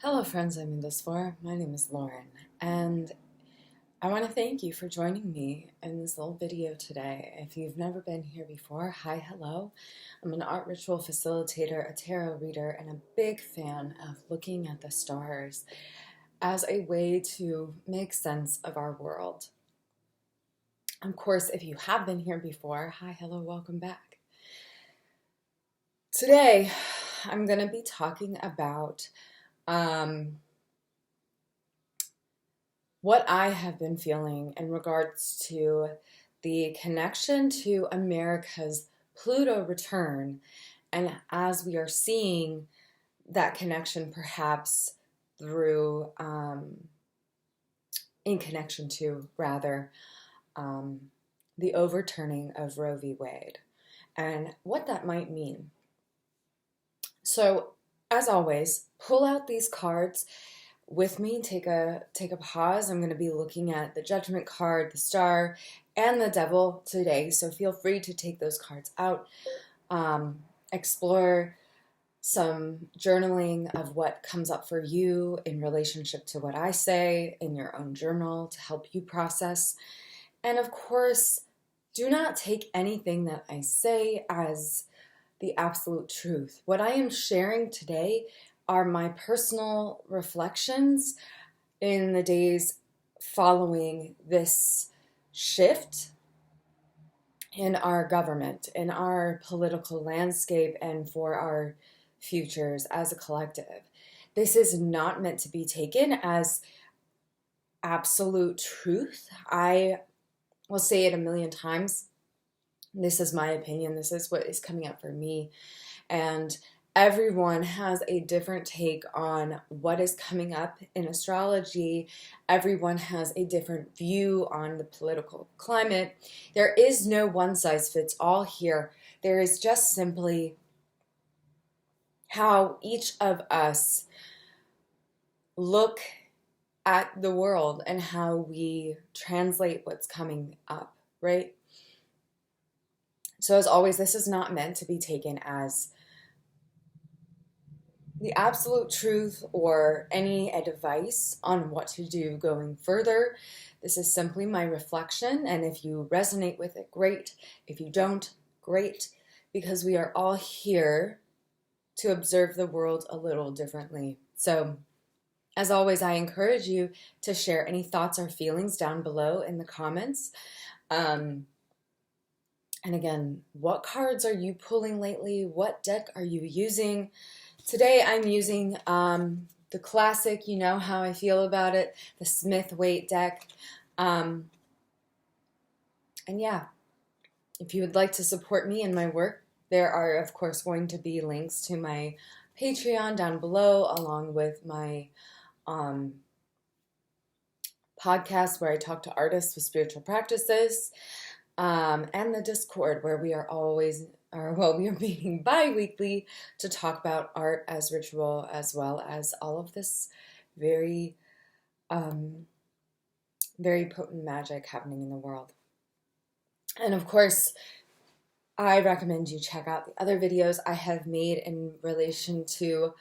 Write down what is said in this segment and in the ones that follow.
Hello friends I'm in this for. My name is Lauren and I want to thank you for joining me in this little video today. If you've never been here before, hi, hello. I'm an art ritual facilitator, a tarot reader, and a big fan of looking at the stars as a way to make sense of our world. Of course, if you have been here before, hi, hello, welcome back. Today, I'm going to be talking about what I have been feeling in regards to the connection to America's Pluto return, and as we are seeing that connection perhaps through, in connection to rather, the overturning of Roe V. Wade, and what that might mean. So, as always, pull out these cards with me. Take a pause. I'm going to be looking at the Judgment card, the Star, and the Devil today. So feel free to take those cards out. Explore some journaling of what comes up for you in relationship to what I say in your own journal to help you process. And of course, do not take anything that I say as the absolute truth. What I am sharing today are my personal reflections in the days following this shift in our government, in our political landscape, and for our futures as a collective. This is not meant to be taken as absolute truth. I will say it a million times. This is my opinion. This is what is coming up for me. And everyone has a different take on what is coming up in astrology. Everyone has a different view on the political climate. There is no one size fits all here. There is just simply how each of us look at the world and how we translate what's coming up, right? So as always, this is not meant to be taken as the absolute truth or any advice on what to do going further. This is simply my reflection, and if you resonate with it, great. If you don't, great, because we are all here to observe the world a little differently. So, as always, I encourage you to share any thoughts or feelings down below in the comments. And again, what cards are you pulling lately? What deck are you using? Today I'm using the classic, you know how I feel about it, the Smith-Waite deck. And yeah, if you would like to support me in my work, there are, of course, going to be links to my Patreon down below, along with my podcast where I talk to artists with spiritual practices, and the Discord where we are we are meeting bi-weekly to talk about art as ritual, as well as all of this very, very potent magic happening in the world. And of course, I recommend you check out the other videos I have made in relation to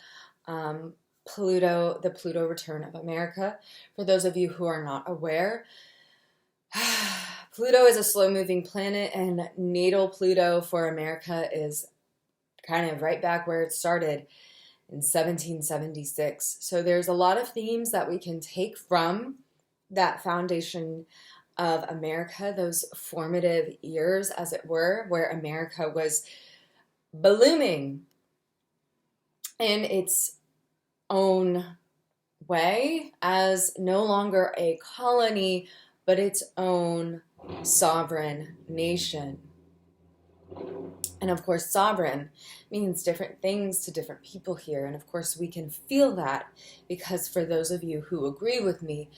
Pluto, the Pluto return of America. For those of you who are not aware, Pluto is a slow-moving planet, and natal Pluto for America is kind of right back where it started in 1776. So there's a lot of themes that we can take from that foundation of America, those formative years, as it were, where America was blooming in its own way as no longer a colony, but its own sovereign nation. And of course, sovereign means different things to different people here. And of course, we can feel that because for those of you who agree with me,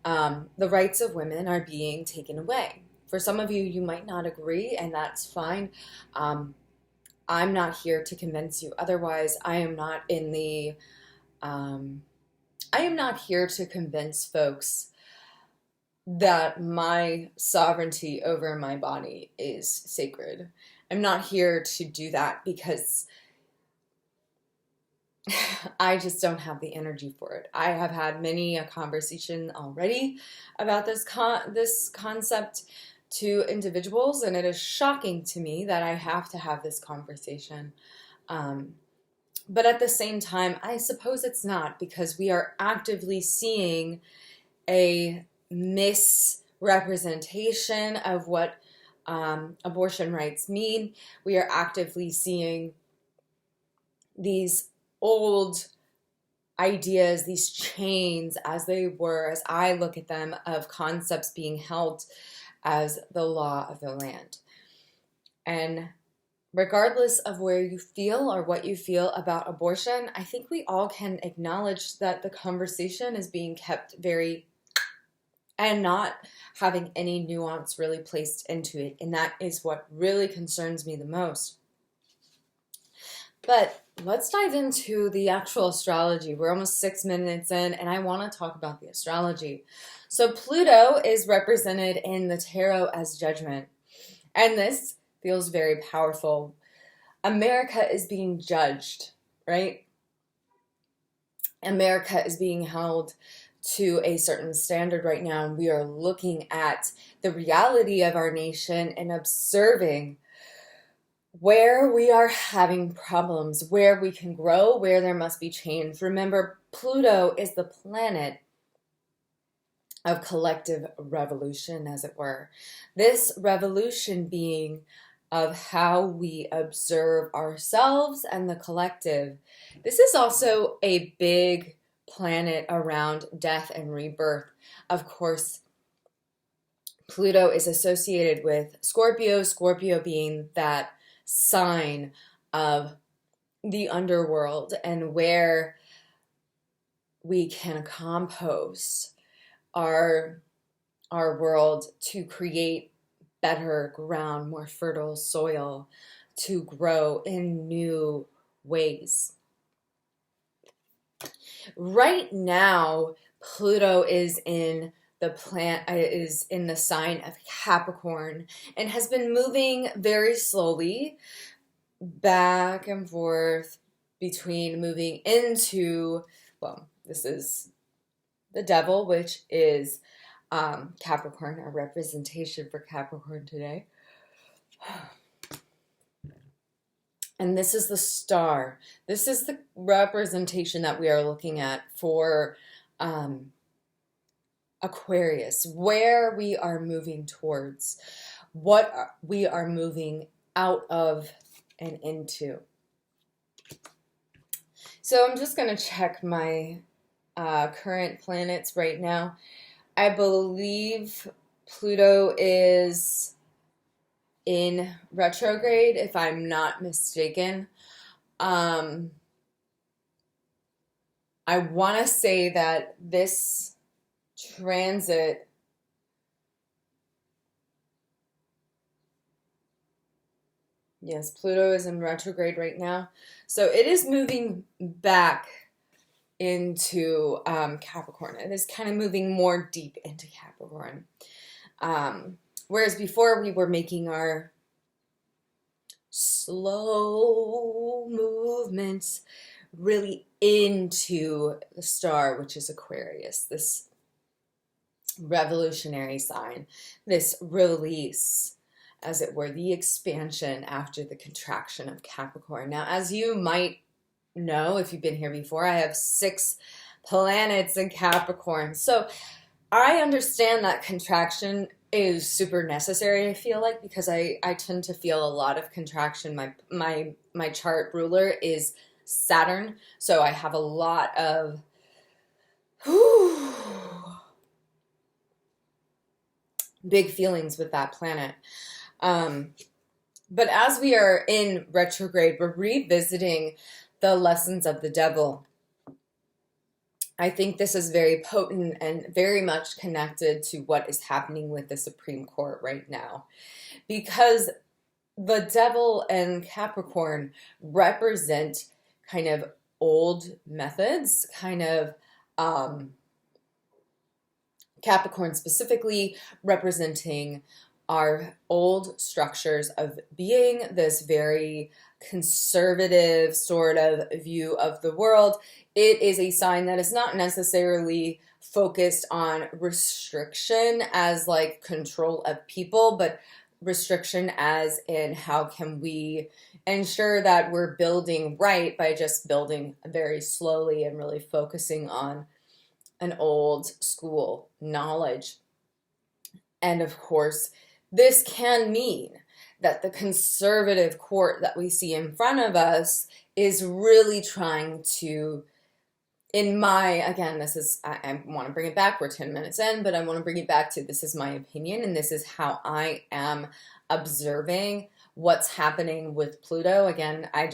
the rights of women are being taken away. For some of you, you might not agree, and that's fine. I'm not here to convince you otherwise. I am not here to convince folks that my sovereignty over my body is sacred. I'm not here to do that because I just don't have the energy for it. I have had many a conversation already about this concept to individuals, and it is shocking to me that I have to have this conversation. Um, but at the same time, I suppose it's not, because we are actively seeing a misrepresentation of what abortion rights mean. We are actively seeing these old ideas, these chains, as I look at them, of concepts being held as the law of the land. And regardless of where you feel or what you feel about abortion, I think we all can acknowledge that the conversation is being kept very, and not having any nuance really placed into it. And that is what really concerns me the most. But let's dive into the actual astrology. We're almost 6 minutes in, and I want to talk about the astrology. So Pluto is represented in the tarot as judgment. And this feels very powerful. America is being judged, right? America is being held to a certain standard right now, and we are looking at the reality of our nation and observing where we are having problems, where we can grow, where there must be change. Remember, Pluto is the planet of collective revolution, as it were. This revolution being of how we observe ourselves and the collective. This is also a big planet around death and rebirth. Of course, Pluto is associated with Scorpio, Scorpio being that sign of the underworld and where we can compost our world to create better ground, more fertile soil to grow in new ways. Right now, Pluto is in the sign of Capricorn and has been moving very slowly back and forth between moving into, well, this is the devil, which is Capricorn, a representation for Capricorn today. And this is the star. This is the representation that we are looking at for Aquarius, where we are moving towards, what we are moving out of and into. So I'm just going to check my current planets right now. I believe Pluto is in retrograde, if I'm not mistaken. I want to say that this transit yes, Pluto is in retrograde right now. So it is moving back into Capricorn. It is kind of moving more deep into Capricorn. Whereas before we were making our slow movements really into the star, which is Aquarius, this revolutionary sign, this release, as it were, the expansion after the contraction of Capricorn. Now, as you might know, if you've been here before, I have 6 planets in Capricorn. So I understand that contraction is super necessary, I feel like, because I tend to feel a lot of contraction. My chart ruler is Saturn, so I have a lot of big feelings with that planet. But as we are in retrograde, we're revisiting the lessons of the devil. I think this is very potent and very much connected to what is happening with the Supreme Court right now. Because the devil and Capricorn represent kind of old methods, kind of Capricorn specifically representing our old structures of being this very conservative sort of view of the world. It is a sign that is not necessarily focused on restriction as like control of people, but restriction as in how can we ensure that we're building right by just building very slowly and really focusing on an old school knowledge. And of course, this can mean that the conservative court that we see in front of us is really trying to, in my, again, this is, I want to bring it back, we're 10 minutes in, but I want to bring it back to, this is my opinion, and this is how I am observing what's happening with Pluto. Again, I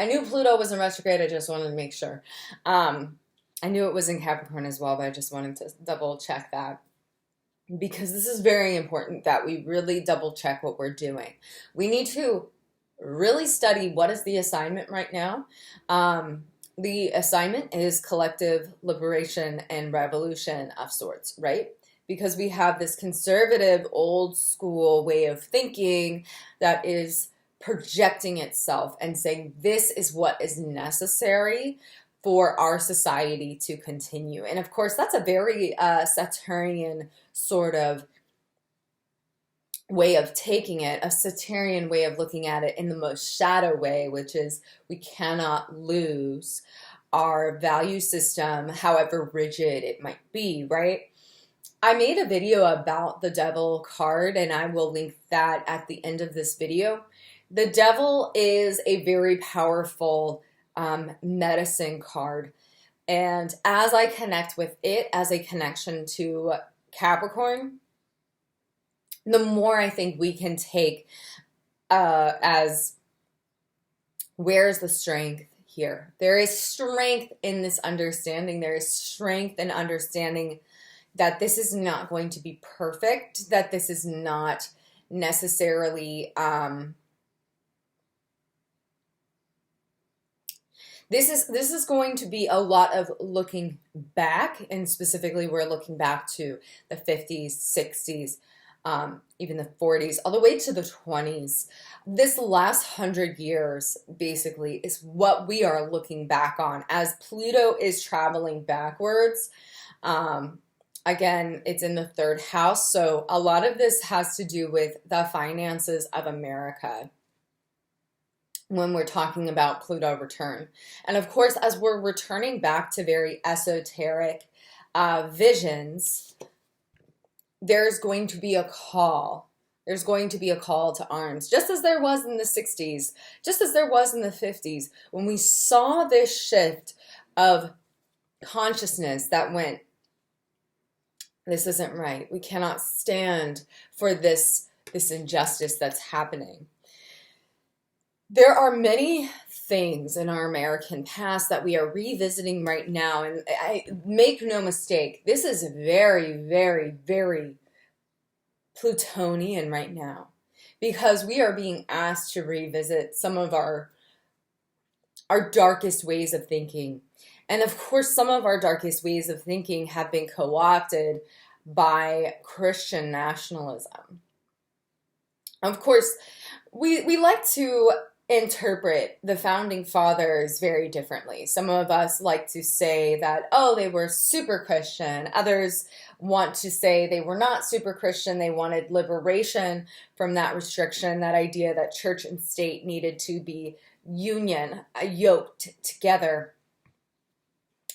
knew Pluto was in retrograde, I just wanted to make sure. I knew it was in Capricorn as well, but I just wanted to double check that, because this is very important that we really double check what we're doing. We need to really study what is the assignment right now. The assignment is collective liberation and revolution of sorts, right? Because we have this conservative, old school way of thinking that is projecting itself and saying this is what is necessary for our society to continue. And of course, that's a very Saturnian sort of way of taking it, a Saturnian way of looking at it in the most shadow way, which is we cannot lose our value system, however rigid it might be, right? I made a video about the Devil card, and I will link that at the end of this video. The Devil is a very powerful medicine card, and as I connect with it as a connection to Capricorn, the more I think we can take as where's the strength here? There is strength in this understanding. There is strength in understanding that this is not going to be perfect, that this is not necessarily this is going to be a lot of looking back, and specifically we're looking back to the 50s, 60s, even the 40s, all the way to the 20s. This last 100 years basically is what we are looking back on as Pluto is traveling backwards. Again, it's in the third house, so a lot of this has to do with the finances of America when we're talking about Pluto return. And of course, as we're returning back to very esoteric visions, there's going to be a call. There's going to be a call to arms, just as there was in the 60s, just as there was in the 50s, when we saw this shift of consciousness that went, this isn't right. We cannot stand for this injustice that's happening. There are many things in our American past that we are revisiting right now, and I make no mistake, this is very, very, very Plutonian right now, because we are being asked to revisit some of our darkest ways of thinking. And of course, some of our darkest ways of thinking have been co-opted by Christian nationalism. Of course, we like to interpret the founding fathers very differently. Some of us like to say that, oh, they were super Christian. Others want to say they were not super Christian. They wanted liberation from that restriction, that idea that church and state needed to be yoked together.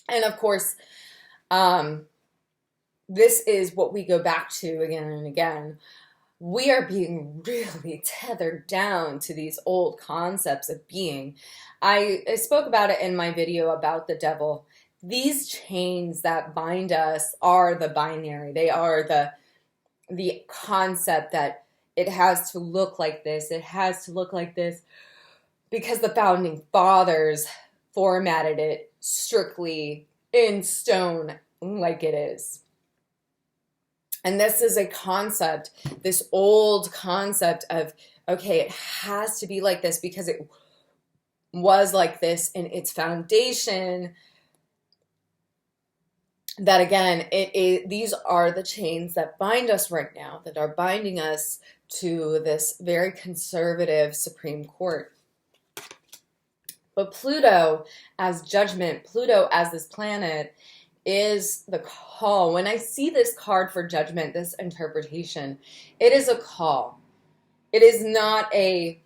And of course, this is what we go back to again and again. We are being really tethered down to these old concepts of being. I spoke about it in my video about the devil. These chains that bind us are the binary. They are the concept that it has to look like this. It has to look like this because the founding fathers formatted it strictly in stone like it is. And this is a concept, this old concept of, okay, it has to be like this because it was like this in its foundation. That again, these are the chains that bind us right now, that are binding us to this very conservative Supreme Court. But Pluto as judgment, Pluto as this planet is the call. When I see this card for judgment, this interpretation, it is a call. It is not a,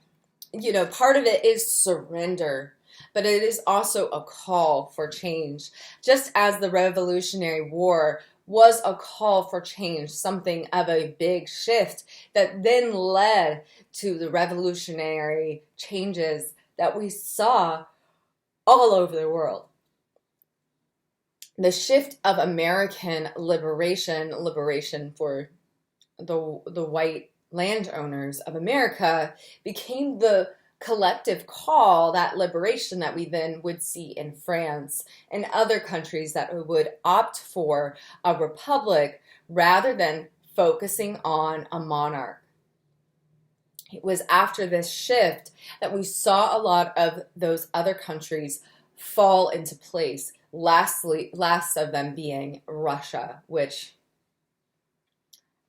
part of it is surrender, but it is also a call for change. Just as the Revolutionary War was a call for change, something of a big shift that then led to the revolutionary changes that we saw all over the world. The shift of American liberation for the white landowners of America, became the collective call, that liberation that we then would see in France and other countries that would opt for a republic rather than focusing on a monarch. It was after this shift that we saw a lot of those other countries fall into place. Last of them being Russia, which,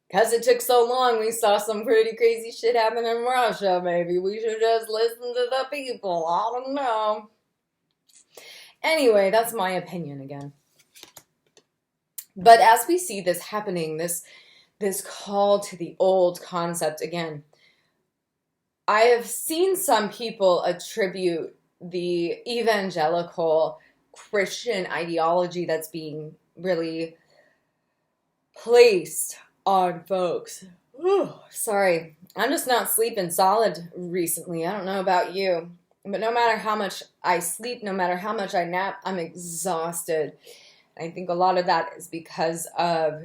because it took so long, we saw some pretty crazy shit happen in Russia. Maybe we should just listen to the people. I don't know. Anyway, that's my opinion again. But as we see this happening, this call to the old concept again, I have seen some people attribute the evangelical Christian ideology that's being really placed on folks. Whew, sorry, I'm just not sleeping solid recently. I don't know about you, but no matter how much I sleep, no matter how much I nap, I'm exhausted. I think a lot of that is because of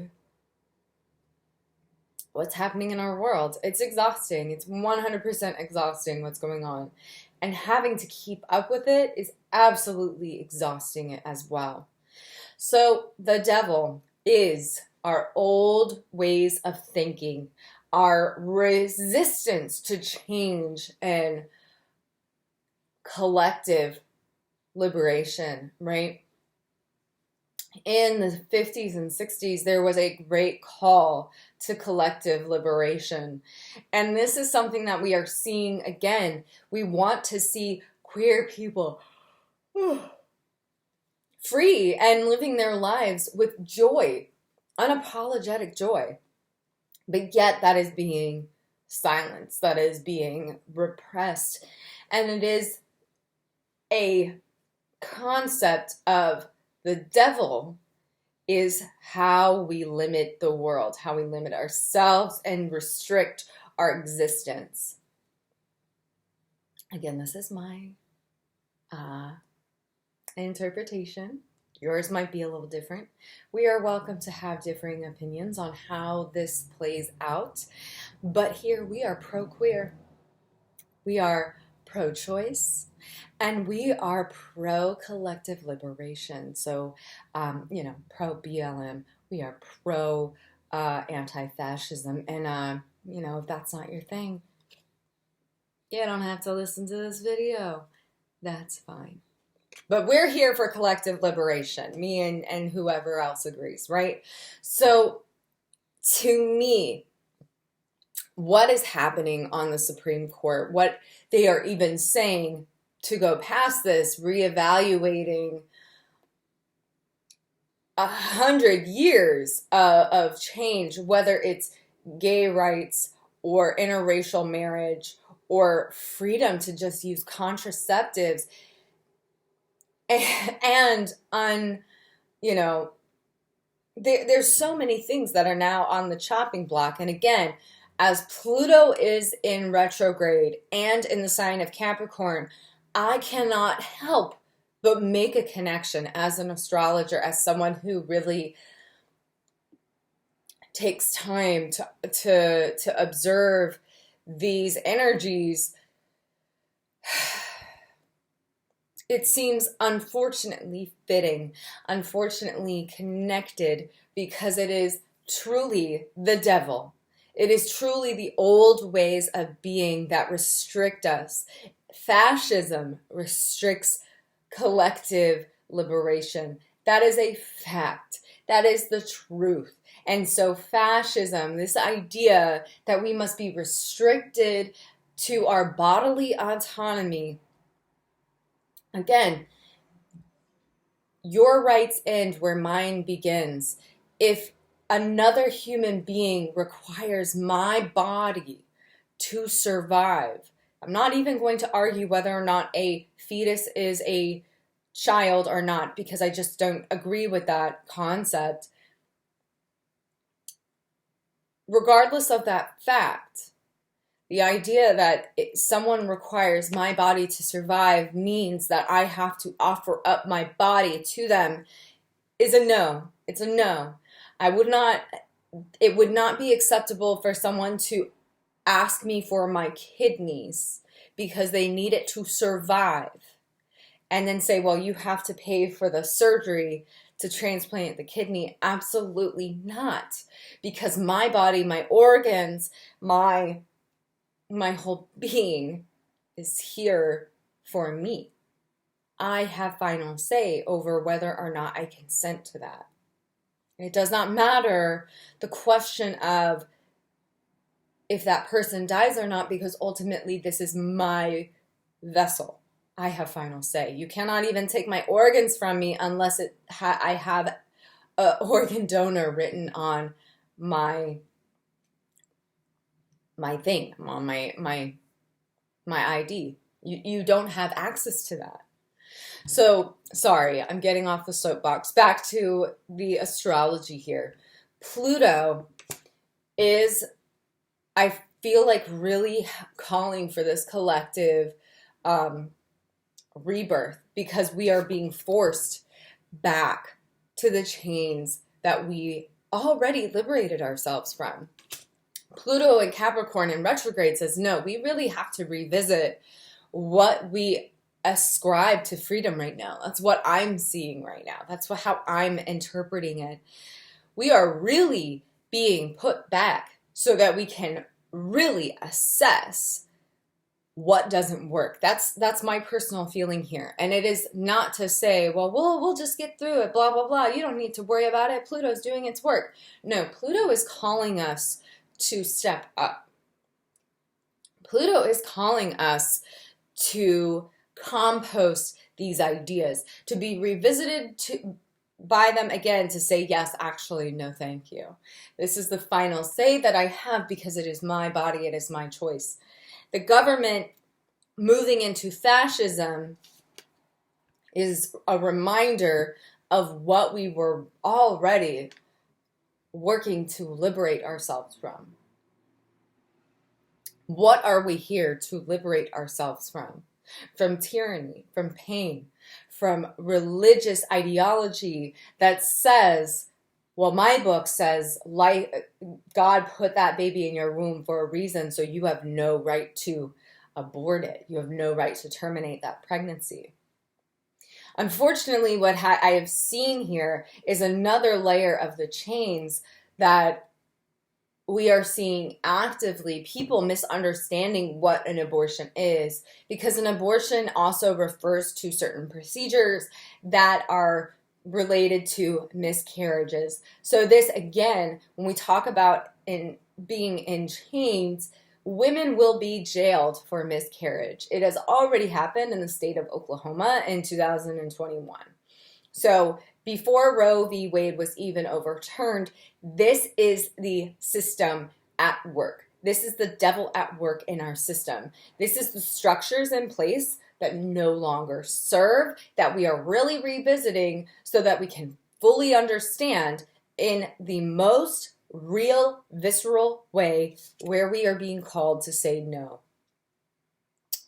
what's happening in our world. It's exhausting. It's 100% exhausting what's going on. And having to keep up with it is absolutely exhausting as well. So the devil is our old ways of thinking, our resistance to change and collective liberation, right? In the 50s and 60s, there was a great call to collective liberation. And this is something that we are seeing again. We want to see queer people free and living their lives with joy, unapologetic joy. But yet that is being silenced, that is being repressed. And it is a concept of the devil is how we limit the world, how we limit ourselves and restrict our existence. Again, this is my interpretation. Yours might be a little different. We are welcome to have differing opinions on how this plays out. But here we are pro-queer. We are pro-choice. And we are pro-collective liberation. So, pro-BLM. We are pro-anti-fascism. And, if that's not your thing, you don't have to listen to this video. That's fine. But we're here for collective liberation. Me and whoever else agrees, right? So, to me, what is happening on the Supreme Court, what they are even saying to go past this, reevaluating 100 years of change, whether it's gay rights or interracial marriage or freedom to just use contraceptives, and there's so many things that are now on the chopping block. And again, as Pluto is in retrograde and in the sign of Capricorn, I cannot help but make a connection as an astrologer, as someone who really takes time to observe these energies. It seems unfortunately fitting, unfortunately connected, because it is truly the devil. It is truly the old ways of being that restrict us. Fascism restricts collective liberation. That is a fact. That is the truth. And so fascism, this idea that we must be restricted to our bodily autonomy, Again, your rights end where mine begins. If another human being requires my body to survive, I'm not even going to argue whether or not a fetus is a child or not, because I just don't agree with that concept. Regardless of that fact, the idea that someone requires my body to survive means that I have to offer up my body to them is a no. It's a no. It would not be acceptable for someone to ask me for my kidneys because they need it to survive, and then say, well, you have to pay for the surgery to transplant the kidney. Absolutely not. Because my body, my organs, my whole being is here for me. I have final say over whether or not I consent to that. It does not matter the question of if that person dies or not, because ultimately this is my vessel. I have final say. You cannot even take my organs from me unless I have an organ donor written on my thing, on my ID. You don't have access to that. So, sorry, I'm getting off the soapbox. Back to the astrology here. Pluto is, I feel like, really calling for this collective rebirth, because we are being forced back to the chains that we already liberated ourselves from. Pluto in Capricorn in retrograde says, no, we really have to revisit what we ascribe to freedom right now. That's what I'm seeing right now. That's how I'm interpreting it. We are really being put back so that we can really assess what doesn't work. That's my personal feeling here. And it is not to say, well, we'll just get through it, blah, blah, blah. You don't need to worry about it. Pluto's doing its work. No, Pluto is calling us to step up. Pluto is calling us to compost these ideas, to be revisited by them again, to say, yes, actually, no, thank you. This is the final say that I have because it is my body, it is my choice. The government moving into fascism is a reminder of what we were already working to liberate ourselves from. What are we here to liberate ourselves from? From tyranny, from pain, from religious ideology that says, well, my book says, God put that baby in your womb for a reason, so you have no right to abort it. You have no right to terminate that pregnancy. Unfortunately, what I have seen here is another layer of the chains that we are seeing actively, people misunderstanding what an abortion is, because an abortion also refers to certain procedures that are related to miscarriages. So this, again, when we talk about being in chains, women will be jailed for miscarriage. It has already happened in the state of Oklahoma in 2021. So before Roe v. Wade was even overturned, this is the system at work. This is the devil at work in our system. This is the structures in place that no longer serve, that we are really revisiting so that we can fully understand in the most real, visceral way where we are being called to say no.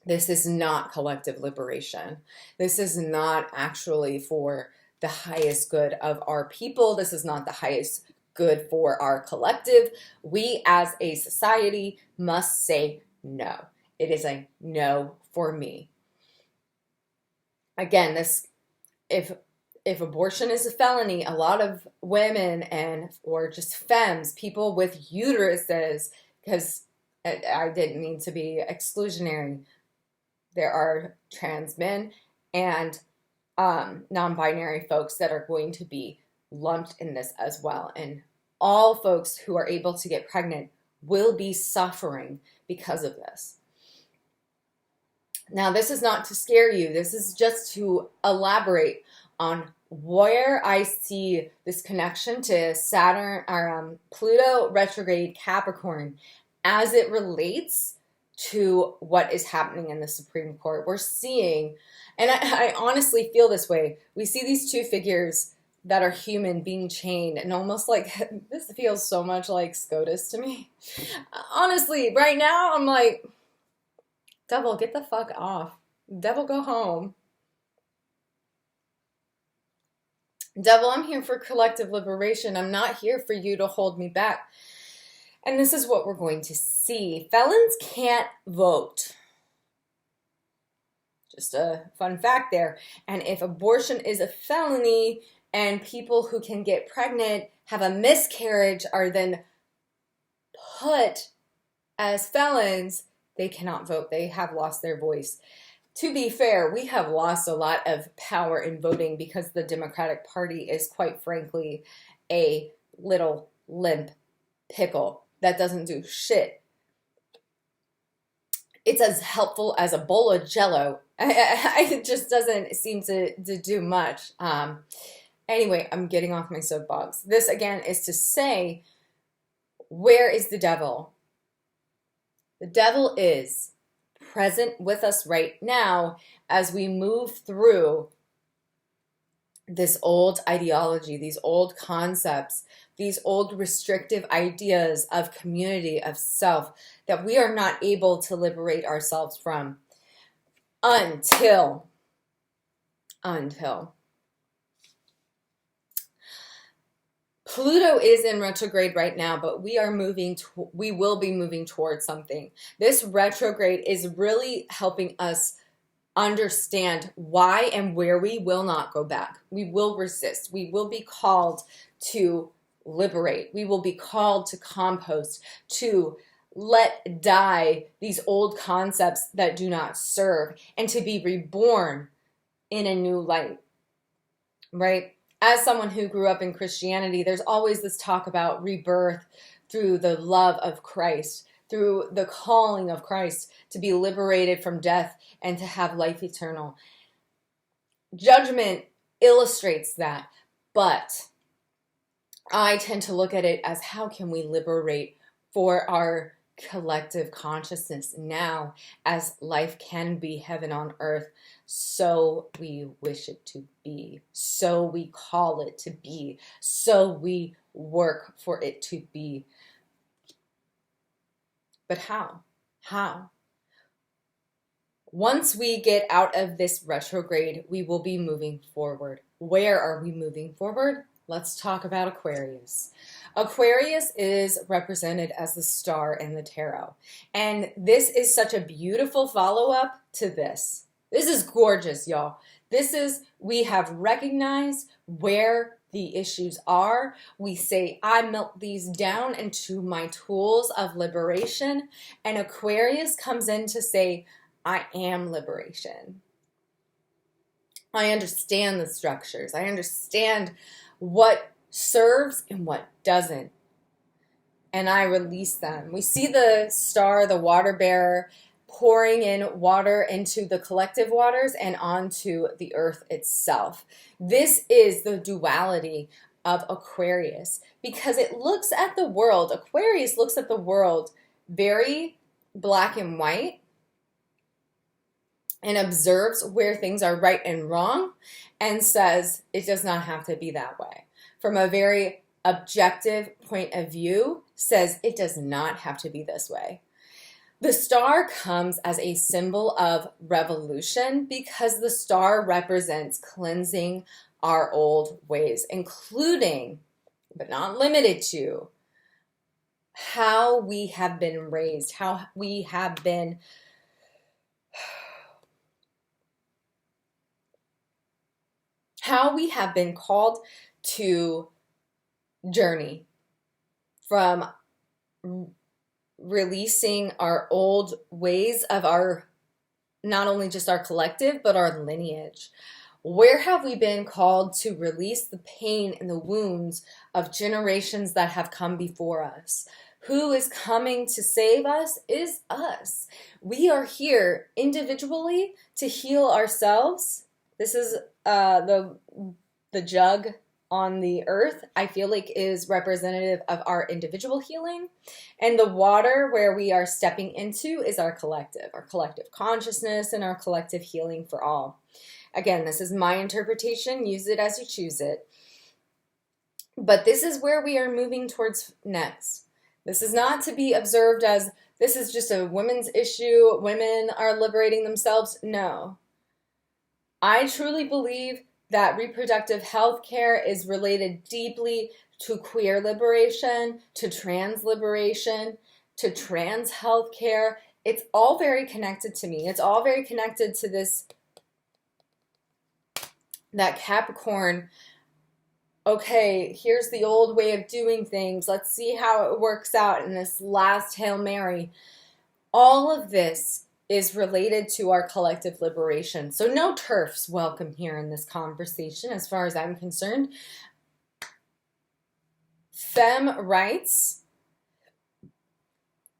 This is not collective liberation. This is not actually for the highest good of our people. This is not the highest good for our collective. We as a society must say no. It is a no for me. Again, if abortion is a felony, a lot of women or just femmes, people with uteruses, because I didn't mean to be exclusionary, there are trans men and non-binary folks that are going to be lumped in this as well. And all folks who are able to get pregnant will be suffering because of this. Now, this is not to scare you. This is just to elaborate on where I see this connection to Saturn or Pluto retrograde Capricorn as it relates to what is happening in the Supreme Court. We're seeing, and I honestly feel this way, we see these two figures that are human being chained, and almost like this feels so much like SCOTUS to me. Honestly, right now I'm like, devil, get the fuck off. Devil, go home. Devil, I'm here for collective liberation. I'm not here for you to hold me back. And this is what we're going to see. Felons can't vote. Just a fun fact there. And if abortion is a felony and people who can get pregnant, have a miscarriage, are then put as felons, they cannot vote. They have lost their voice. To be fair, we have lost a lot of power in voting because the Democratic Party is, quite frankly, a little limp pickle that doesn't do shit. It's as helpful as a bowl of Jell-O. It just doesn't seem to do much. Anyway, I'm getting off my soapbox. This, again, is to say, where is the devil? The devil is present with us right now as we move through this old ideology, these old concepts, these old restrictive ideas of community, of self, that we are not able to liberate ourselves from until Pluto is in retrograde right now, but we will be moving towards something. This retrograde is really helping us understand why and where we will not go back. We will resist. We will be called to liberate. We will be called to compost, to let die these old concepts that do not serve, and to be reborn in a new light, right? As someone who grew up in Christianity, there's always this talk about rebirth through the love of Christ, through the calling of Christ to be liberated from death and to have life eternal. Judgment illustrates that, but I tend to look at it as how can we liberate for our collective consciousness now, as life can be heaven on earth, so we wish it to be, so we call it to be, so we work for it to be. But how? Once we get out of this retrograde, we will be moving forward. Where are we moving forward? Let's talk about Aquarius. Aquarius is represented as the star in the tarot. And this is such a beautiful follow-up to this. This is gorgeous, y'all. We have recognized where the issues are. We say, I melt these down into my tools of liberation. And Aquarius comes in to say, I am liberation. I understand the structures. I understand what serves and what doesn't. And I release them. We see the star, the water bearer, pouring in water into the collective waters and onto the earth itself. This is the duality of Aquarius because it looks at the world. Aquarius looks at the world very black and white and observes where things are right and wrong and says it does not have to be that way. From a very objective point of view, says it does not have to be this way. The star comes as a symbol of revolution because the star represents cleansing our old ways, including, but not limited to, how we have been raised, how we have been called to journey from releasing our old ways of our, not only just our collective, but our lineage. Where have we been called to release the pain and the wounds of generations that have come before us, Who is coming to save us is us. We are here individually to heal ourselves. This is the jug on the earth, I feel like, is representative of our individual healing. And the water where we are stepping into is our collective consciousness, and our collective healing for all. Again, this is my interpretation. Use it as you choose it. But this is where we are moving towards next. This is not to be observed as this is just a women's issue. Women are liberating themselves. No. I truly believe that reproductive health care is related deeply to queer liberation, to trans liberation, to trans health care. It's all very connected to me. It's all very connected to this, that Capricorn. Okay, here's the old way of doing things. Let's see how it works out in this last Hail Mary. All of this is related to our collective liberation. So no TERFs welcome here in this conversation as far as I'm concerned. Femme rights,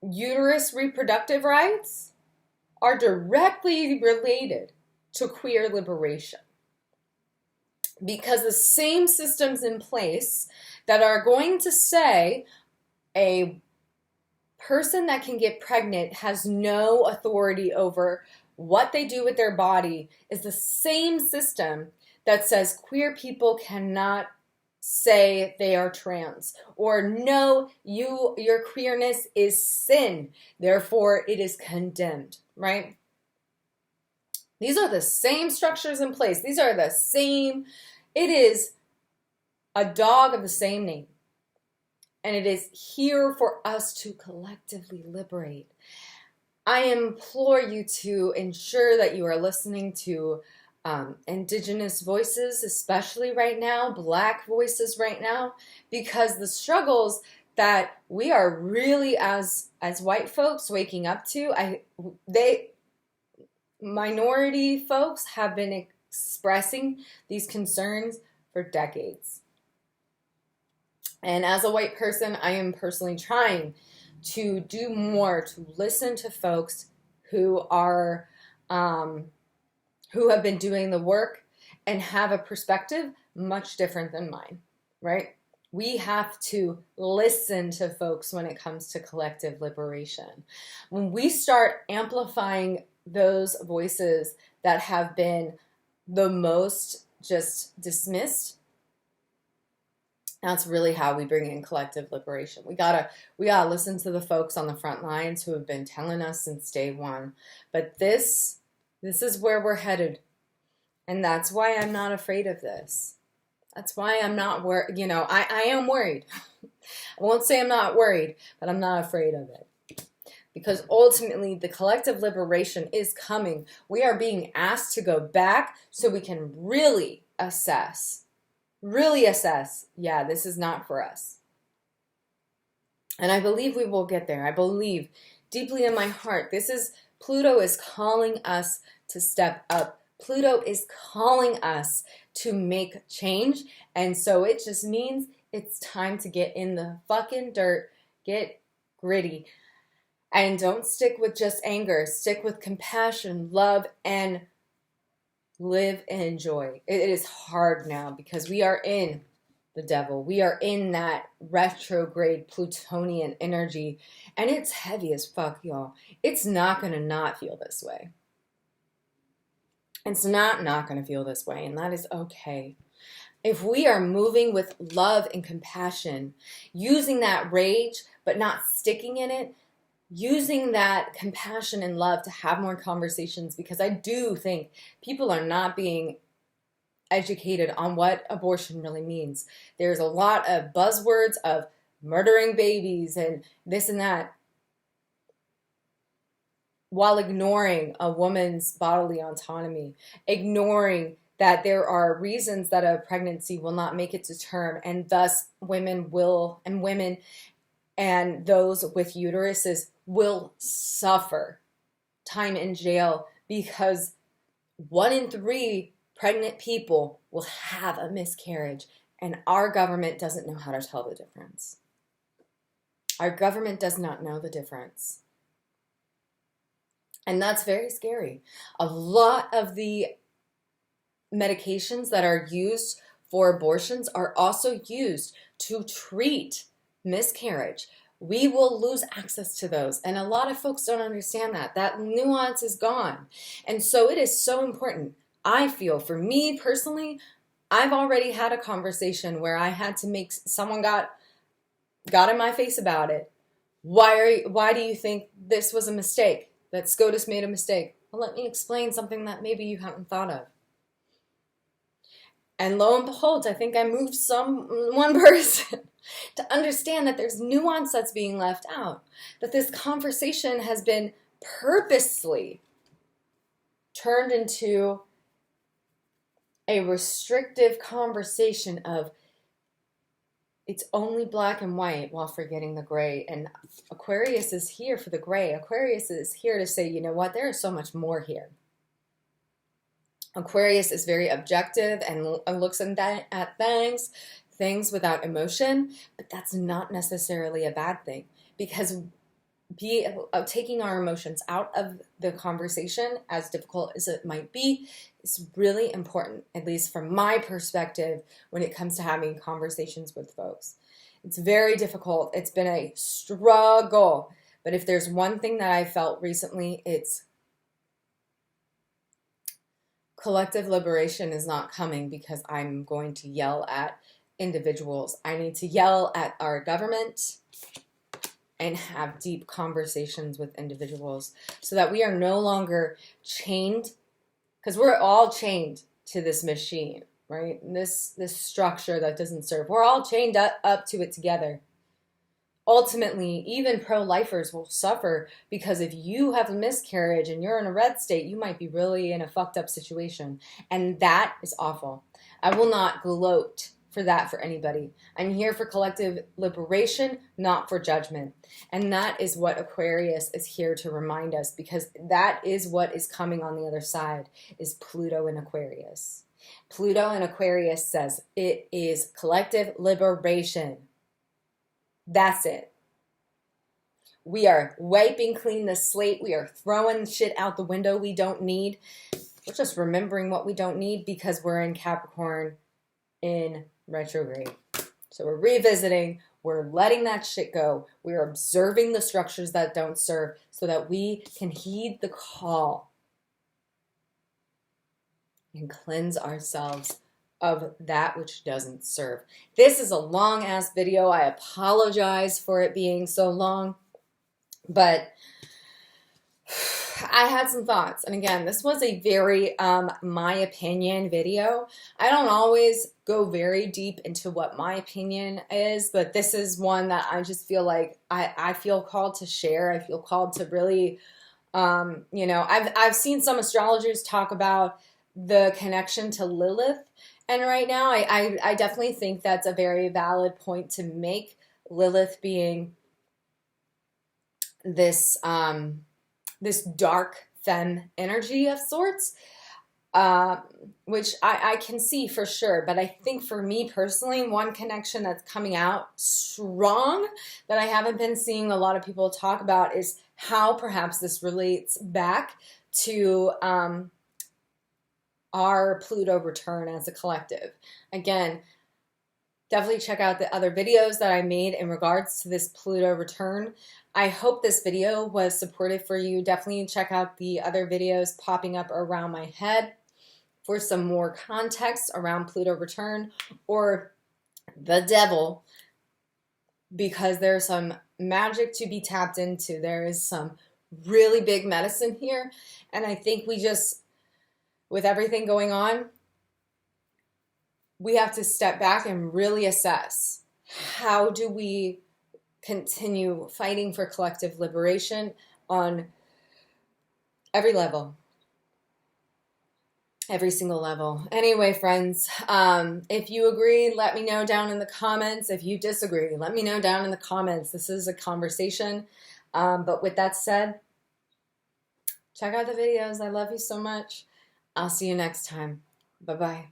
uterus reproductive rights are directly related to queer liberation. Because the same systems in place that are going to say a person that can get pregnant has no authority over what they do with their body is the same system that says queer people cannot say they are trans, or no, your queerness is sin, therefore it is condemned, right? These are the same structures in place. These are the same. It is a dog of the same name. And it is here for us to collectively liberate. I implore you to ensure that you are listening to Indigenous voices, especially right now, Black voices right now, because the struggles that we are really as white folks waking up to, minority folks have been expressing these concerns for decades. And as a white person, I am personally trying to do more to listen to folks who are who have been doing the work and have a perspective much different than mine, right? We have to listen to folks when it comes to collective liberation. When we start amplifying those voices that have been the most just dismissed, that's really how we bring in collective liberation. We gotta listen to the folks on the front lines who have been telling us since day one. But this is where we're headed. And that's why I'm not afraid of this. That's why I'm not worried. You know, I am worried. I won't say I'm not worried, but I'm not afraid of it. Because ultimately, the collective liberation is coming. We are being asked to go back so we can really assess, yeah, this is not for us. And I believe we will get there. I believe deeply in my heart, Pluto is calling us to step up. Pluto is calling us to make change. And so it just means it's time to get in the fucking dirt, get gritty. And don't stick with just anger. Stick with compassion, love, and live and enjoy. It is hard now because we are in the devil. We are in that retrograde Plutonian energy. And it's heavy as fuck, y'all. It's not going to not feel this way. It's not going to feel this way. And that is okay. If we are moving with love and compassion, using that rage, but not sticking in it, using that compassion and love to have more conversations, because I do think people are not being educated on what abortion really means. There's a lot of buzzwords of murdering babies and this and that, while ignoring a woman's bodily autonomy, ignoring that there are reasons that a pregnancy will not make it to term, and thus women and those with uteruses will suffer time in jail because 1 in 3 pregnant people will have a miscarriage, and our government doesn't know how to tell the difference. Our government does not know the difference. And that's very scary. A lot of the medications that are used for abortions are also used to treat miscarriage. We will lose access to those. And a lot of folks don't understand that. That nuance is gone. And so it is so important. I feel, for me personally, I've already had a conversation where I had to make, someone got in my face about it. Why do you think this was a mistake? That SCOTUS made a mistake? Well, let me explain something that maybe you haven't thought of. And lo and behold, I think I moved one person to understand that there's nuance that's being left out. That this conversation has been purposely turned into a restrictive conversation of it's only black and white while forgetting the gray. And Aquarius is here for the gray. Aquarius is here to say, you know what, there is so much more here. Aquarius is very objective and looks at things without emotion, but that's not necessarily a bad thing, because taking our emotions out of the conversation, as difficult as it might be, is really important, at least from my perspective, when it comes to having conversations with folks. It's very difficult. It's been a struggle. But if there's one thing that I felt recently, it's collective liberation is not coming because I'm going to yell at individuals. I need to yell at our government and have deep conversations with individuals so that we are no longer chained, because we're all chained to this machine, right? This structure that doesn't serve. We're all chained up to it together. Ultimately, even pro-lifers will suffer, because if you have a miscarriage and you're in a red state, you might be really in a fucked up situation. And that is awful. I will not gloat for that for anybody. I'm here for collective liberation, not for judgment. And that is what Aquarius is here to remind us, because that is what is coming on the other side, is Pluto in Aquarius. Pluto in Aquarius says it is collective liberation. That's it. We are wiping clean the slate. We are throwing shit out the window we don't need. We're just remembering what we don't need because we're in Capricorn in retrograde. So we're revisiting. We're letting that shit go. We're observing the structures that don't serve so that we can heed the call and cleanse ourselves of that which doesn't serve. This is a long ass video. I apologize for it being so long, but I had some thoughts. And again, this was a very my opinion video. I don't always go very deep into what my opinion is, but this is one that I just feel like I feel called to share. I feel called to really, you know, I've seen some astrologers talk about the connection to Lilith. And right now, I definitely think that's a very valid point to make. Lilith being this this dark femme energy of sorts, which I can see for sure. But I think for me personally, one connection that's coming out strong that I haven't been seeing a lot of people talk about is how perhaps this relates back to our Pluto return as a collective. Again, definitely check out the other videos that I made in regards to this Pluto return. I hope this video was supportive for you. Definitely check out the other videos popping up around my head for some more context around Pluto return or the devil, because there's some magic to be tapped into. There is some really big medicine here. And I think we just, with everything going on, we have to step back and really assess, how do we continue fighting for collective liberation on every level, every single level. Anyway, friends, if you agree, let me know down in the comments. If you disagree, let me know down in the comments. This is a conversation. But with that said, check out the videos. I love you so much. I'll see you next time. Bye-bye.